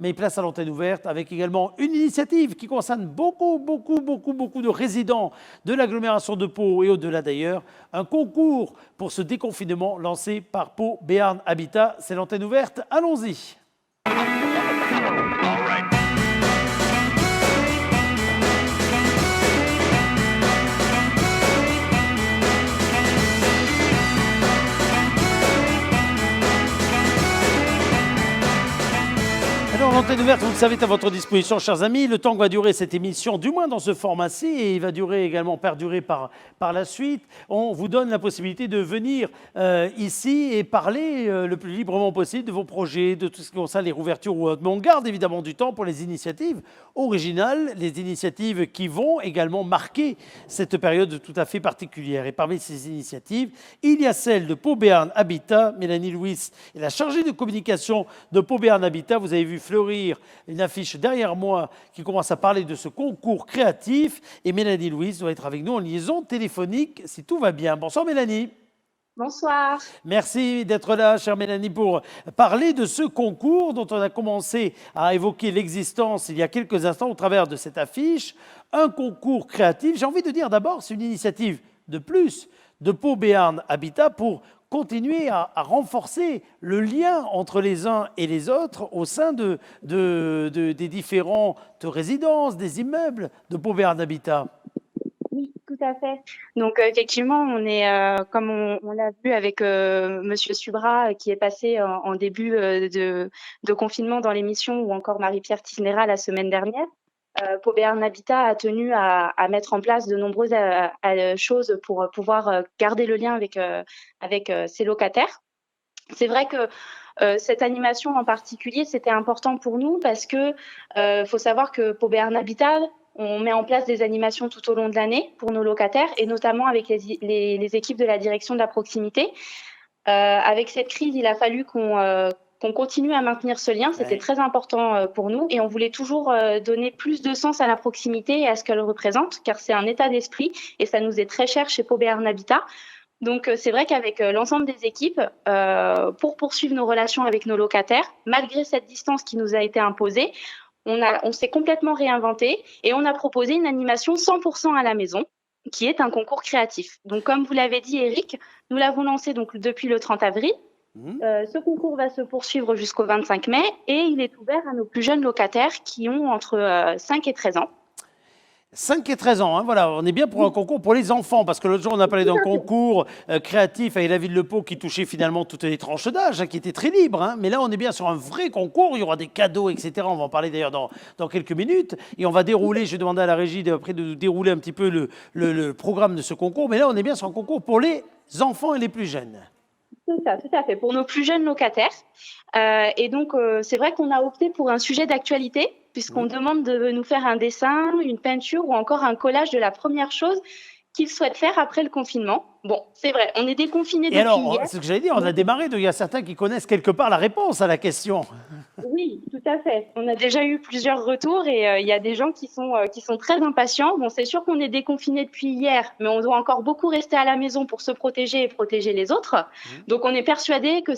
Mais place à l'antenne ouverte avec également une initiative qui concerne beaucoup de résidents de l'agglomération de Pau et au-delà d'ailleurs. Un concours pour ce déconfinement lancé par Pau Béarn Habitat. C'est l'antenne ouverte. Allons-y. Alors, l'antenne ouverte, vous le savez, est à votre disposition, chers amis. Le temps que va durer cette émission, du moins dans ce format-ci, et il va durer également, perdurer par la suite, on vous donne la possibilité de venir ici et parler le plus librement possible de vos projets, de tout ce qui concerne les rouvertures ou autres. Mais on garde évidemment du temps pour les initiatives originales, les initiatives qui vont également marquer cette période tout à fait particulière. Et parmi ces initiatives, il y a celle de Pau Béarn Habitat. Mélanie Louis est la chargée de communication de Pau Béarn Habitat. Vous avez vu fleurir une affiche derrière moi qui commence à parler de ce concours créatif. Et Mélanie Louise doit être avec nous en liaison téléphonique si tout va bien. Bonsoir Mélanie. Bonsoir. Merci d'être là, chère Mélanie, pour parler de ce concours dont on a commencé à évoquer l'existence il y a quelques instants au travers de cette affiche. Un concours créatif. J'ai envie de dire d'abord, c'est une initiative de plus de Pau Béarn Habitat pour continuer à renforcer le lien entre les uns et les autres au sein des différentes résidences, des immeubles de Pau Béarn Habitat. Oui, tout à fait. Donc effectivement, on est, comme on l'a vu avec Monsieur Subra qui est passé en début de confinement dans l'émission, ou encore Marie-Pierre Tisnera la semaine dernière. Pau Béarn Habitat a tenu à mettre en place de nombreuses choses pour pouvoir garder le lien avec ses locataires. C'est vrai que cette animation en particulier, c'était important pour nous parce que faut savoir que Pau Béarn Habitat, on met en place des animations tout au long de l'année pour nos locataires et notamment avec les équipes de la direction de la proximité. Avec cette crise, il a fallu qu'on continue à maintenir ce lien. C'était très important pour nous et on voulait toujours donner plus de sens à la proximité et à ce qu'elle représente, car c'est un état d'esprit et ça nous est très cher chez Pau Béarn Habitat. Donc c'est vrai qu'avec l'ensemble des équipes, pour poursuivre nos relations avec nos locataires, malgré cette distance qui nous a été imposée, on s'est complètement réinventé et on a proposé une animation 100% à la maison, qui est un concours créatif. Donc comme vous l'avez dit Eric, nous l'avons lancé donc depuis le 30 avril. Ce concours va se poursuivre jusqu'au 25 mai et il est ouvert à nos plus jeunes locataires qui ont entre 5 et 13 ans. 5 et 13 ans, hein, voilà, on est bien pour un concours pour les enfants, parce que l'autre jour on a parlé d'un concours créatif avec la ville de Pau qui touchait finalement toutes les tranches d'âge, hein, qui était très libre, hein, mais là on est bien sur un vrai concours, il y aura des cadeaux, etc. On va en parler d'ailleurs dans quelques minutes, et on va dérouler, je vais demander à la régie de dérouler un petit peu le programme de ce concours, mais là on est bien sur un concours pour les enfants et les plus jeunes. C'est ça, tout à fait, pour nos plus jeunes locataires. Et donc, c'est vrai qu'on a opté pour un sujet d'actualité, puisqu'on demande de nous faire un dessin, une peinture ou encore un collage de la première chose qu'ils souhaitent faire après le confinement. Bon, c'est vrai, on est déconfinés depuis hier. C'est ce que j'allais dire, on a démarré, il y a certains qui connaissent quelque part la réponse à la question. Oui, tout à fait. On a déjà eu plusieurs retours et il y a des gens qui sont très impatients. Bon, c'est sûr qu'on est déconfinés depuis hier, mais on doit encore beaucoup rester à la maison pour se protéger et protéger les autres. Donc, on est persuadé que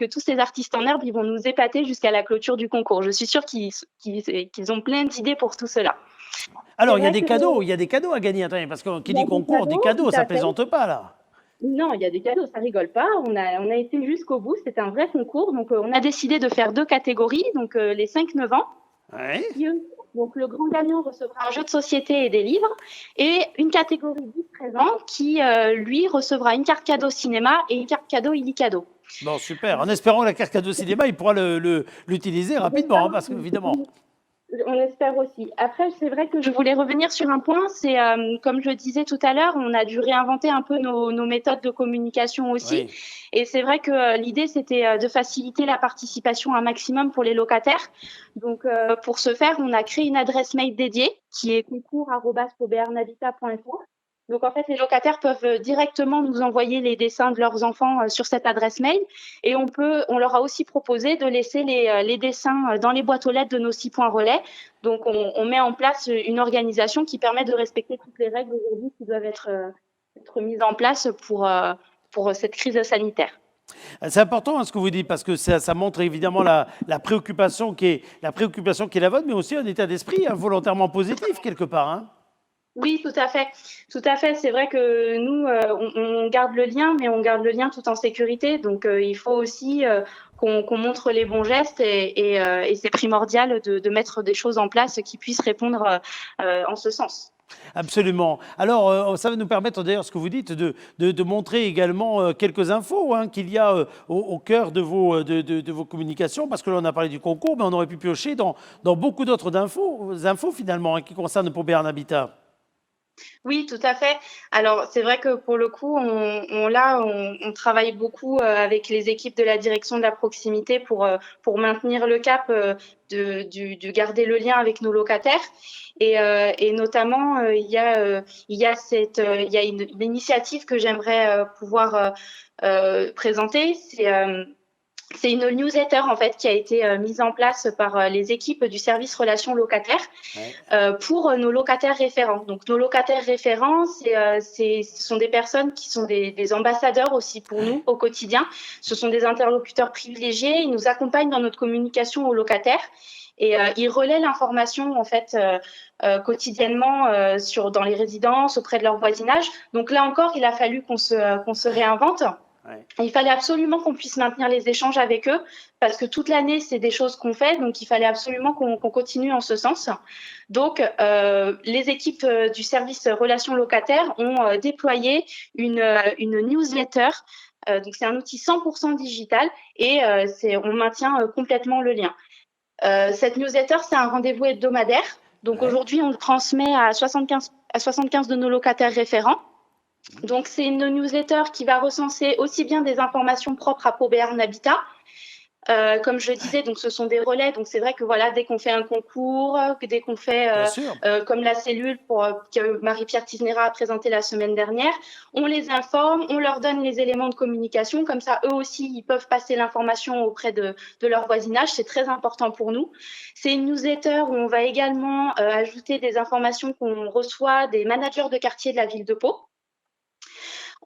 tous ces artistes en herbe, ils vont nous épater jusqu'à la clôture du concours. Je suis sûre qu'ils ont plein d'idées pour tout cela. Alors, il y a des cadeaux à gagner. Attendez, parce que qui dit concours, dit cadeaux, ça ne plaisante pas, là. Non, il y a des cadeaux, ça rigole pas. On a été jusqu'au bout, c'était un vrai concours. Donc, on a décidé de faire 2 catégories, donc les 5-9 ans. Ouais. Donc, le grand gagnant recevra un jeu de société et des livres. Et une catégorie 10-13 ans qui, lui, recevra une carte cadeau cinéma et une carte cadeau illicadeau. Bon, super. En espérant que la carte cadeau cinéma, il pourra l'utiliser rapidement, hein, parce qu'évidemment... On espère aussi. Après, c'est vrai que je voulais revenir sur un point. C'est comme je disais tout à l'heure, on a dû réinventer un peu nos méthodes de communication aussi. Oui. Et c'est vrai que l'idée, c'était de faciliter la participation un maximum pour les locataires. Donc, pour ce faire, on a créé une adresse mail dédiée qui est concours@paubearnhabitat.fr. Donc, en fait, les locataires peuvent directement nous envoyer les dessins de leurs enfants sur cette adresse mail. Et on leur a aussi proposé de laisser les dessins dans les boîtes aux lettres de nos 6 points relais. Donc, on met en place une organisation qui permet de respecter toutes les règles aujourd'hui qui doivent être mises en place pour cette crise sanitaire. C'est important hein, ce que vous dites parce que ça montre évidemment la préoccupation qui est la vôtre, mais aussi un état d'esprit hein, volontairement positif quelque part. Hein. Oui, tout à fait. Tout à fait. C'est vrai que nous, on garde le lien, mais on garde le lien tout en sécurité. Donc, il faut aussi qu'on montre les bons gestes et c'est primordial de mettre des choses en place qui puissent répondre en ce sens. Absolument. Alors, ça va nous permettre d'ailleurs, ce que vous dites, de montrer également quelques infos hein, qu'il y a au cœur de vos communications, parce que là, on a parlé du concours, mais on aurait pu piocher dans beaucoup d'autres infos finalement, hein, qui concernent Pau Béarn Habitat. Oui, tout à fait. Alors, c'est vrai que pour le coup, on travaille beaucoup avec les équipes de la direction de la proximité pour maintenir le cap de garder le lien avec nos locataires. Et notamment, il y a une initiative que j'aimerais pouvoir présenter. C'est une newsletter en fait qui a été mise en place par les équipes du service relations locataires Ouais. pour nos locataires référents. Donc nos locataires référents, ce sont des personnes qui sont des ambassadeurs aussi pour nous au quotidien. Ce sont des interlocuteurs privilégiés. Ils nous accompagnent dans notre communication aux locataires et ils relaient l'information en fait quotidiennement dans les résidences auprès de leur voisinage. Donc là encore, il a fallu qu'on se réinvente. Ouais. Il fallait absolument qu'on puisse maintenir les échanges avec eux parce que toute l'année, c'est des choses qu'on fait. Donc, il fallait absolument qu'on continue en ce sens. Donc, les équipes du service relations locataires ont déployé une newsletter. Donc, c'est un outil 100% digital et on maintient complètement le lien. Cette newsletter, c'est un rendez-vous hebdomadaire. Donc, aujourd'hui, on le transmet à 75 de nos locataires référents. Donc, c'est une newsletter qui va recenser aussi bien des informations propres à Pau Béarn Habitat. Comme je le disais, donc ce sont des relais. Donc, c'est vrai que voilà, dès qu'on fait un concours, dès qu'on fait comme la cellule que Marie-Pierre Tisnera a présenté la semaine dernière, on les informe, on leur donne les éléments de communication. Comme ça, eux aussi, ils peuvent passer l'information auprès de leur voisinage. C'est très important pour nous. C'est une newsletter où on va également ajouter des informations qu'on reçoit des managers de quartier de la ville de Pau.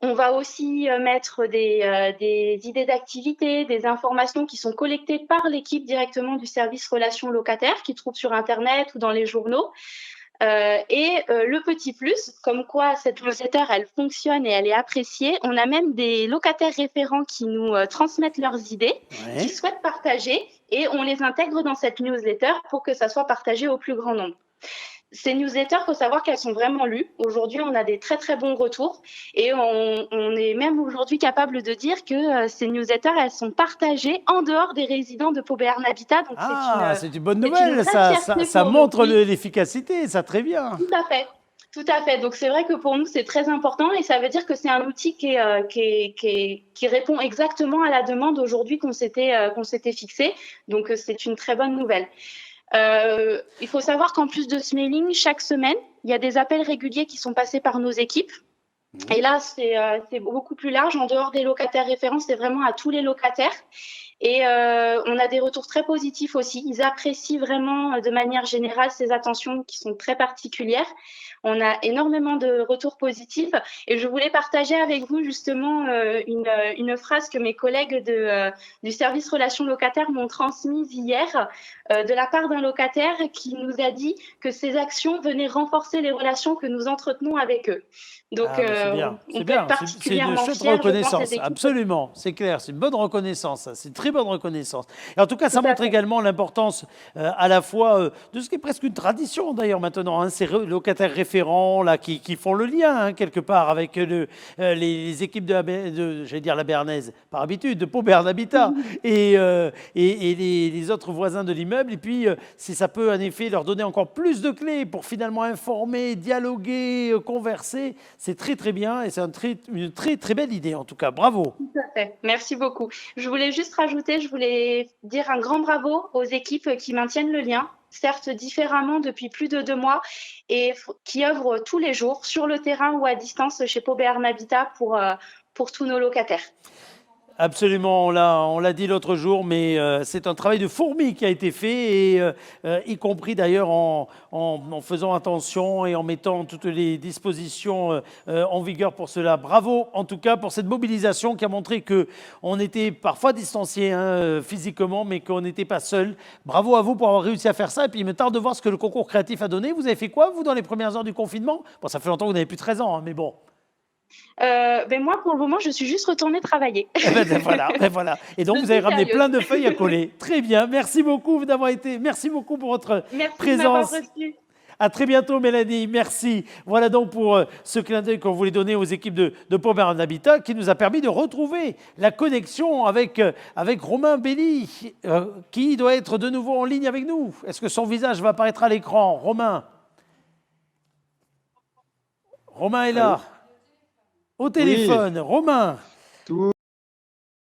On va aussi mettre des idées d'activités, des informations qui sont collectées par l'équipe directement du service relations locataires qui trouve sur Internet ou dans les journaux. Le petit plus, comme quoi cette newsletter, elle fonctionne et elle est appréciée. On a même des locataires référents qui nous transmettent leurs idées, qui souhaitent partager et on les intègre dans cette newsletter pour que ça soit partagé au plus grand nombre. Ces newsletters, il faut savoir qu'elles sont vraiment lues. Aujourd'hui, on a des très, très bons retours. Et on est même aujourd'hui capable de dire que ces newsletters, elles sont partagées en dehors des résidents de Pau Béarn Habitat. Donc c'est une bonne nouvelle. Ça montre l'efficacité. Ça, très bien. Tout à fait. Tout à fait. Donc, c'est vrai que pour nous, c'est très important et ça veut dire que c'est un outil qui répond exactement à la demande aujourd'hui qu'on s'était fixée. Donc, c'est une très bonne nouvelle. Il faut savoir qu'en plus de ce mailing, chaque semaine, il y a des appels réguliers qui sont passés par nos équipes. Et là, c'est beaucoup plus large. En dehors des locataires référents, c'est vraiment à tous les locataires. Et on a des retours très positifs aussi. Ils apprécient vraiment de manière générale ces attentions qui sont très particulières. On a énormément de retours positifs. Et je voulais partager avec vous justement une phrase que mes collègues du service relations locataires m'ont transmise hier de la part d'un locataire qui nous a dit que ces actions venaient renforcer les relations que nous entretenons avec eux. Donc, c'est bien. C'est une chouette reconnaissance. Absolument, c'est clair. C'est une bonne reconnaissance. C'est une très bonne reconnaissance. Et en tout cas, ça montre également l'importance à la fois de ce qui est presque une tradition d'ailleurs maintenant. Hein, ces locataires référents là qui font le lien hein, quelque part avec les équipes j'allais dire la Béarnaise, par habitude, de Pau Béarn Habitat et les autres voisins de l'immeuble. Et puis, si ça peut en effet leur donner encore plus de clés pour finalement informer, dialoguer, converser, c'est très très bien et c'est une très très belle idée en tout cas. Bravo. Tout à fait. Merci beaucoup. Je voulais juste rajouter, je voulais dire un grand bravo aux équipes qui maintiennent le lien, certes différemment depuis plus de 2 mois, et qui œuvrent tous les jours sur le terrain ou à distance chez Pau Béarn Habitat pour tous nos locataires. Absolument, on l'a dit l'autre jour, mais c'est un travail de fourmi qui a été fait, et y compris d'ailleurs en faisant attention et en mettant toutes les dispositions en vigueur pour cela. Bravo en tout cas pour cette mobilisation qui a montré qu'on était parfois distanciés physiquement, mais qu'on n'était pas seul. Bravo à vous pour avoir réussi à faire ça, et puis il me tarde de voir ce que le concours créatif a donné. Vous avez fait quoi, vous, dans les premières heures du confinement? Bon, ça fait longtemps que vous n'avez plus 13 ans, mais bon. Ben moi, pour le moment, je suis juste retournée travailler. Voilà, voilà. Et donc, Je vous avez suis ramené sérieuse. plein de feuilles à coller. Très bien. Merci beaucoup d'avoir été. Merci beaucoup pour votre Merci de m'avoir présence. reçue. À très bientôt, Mélanie. Merci. Voilà donc pour ce clin d'œil qu'on voulait donner aux équipes de Pauvres en Habitat, qui nous a permis de retrouver la connexion avec Romain Belli, qui doit être de nouveau en ligne avec nous. Est-ce que son visage va apparaître à l'écran? Romain est là, au téléphone. Romain. Tout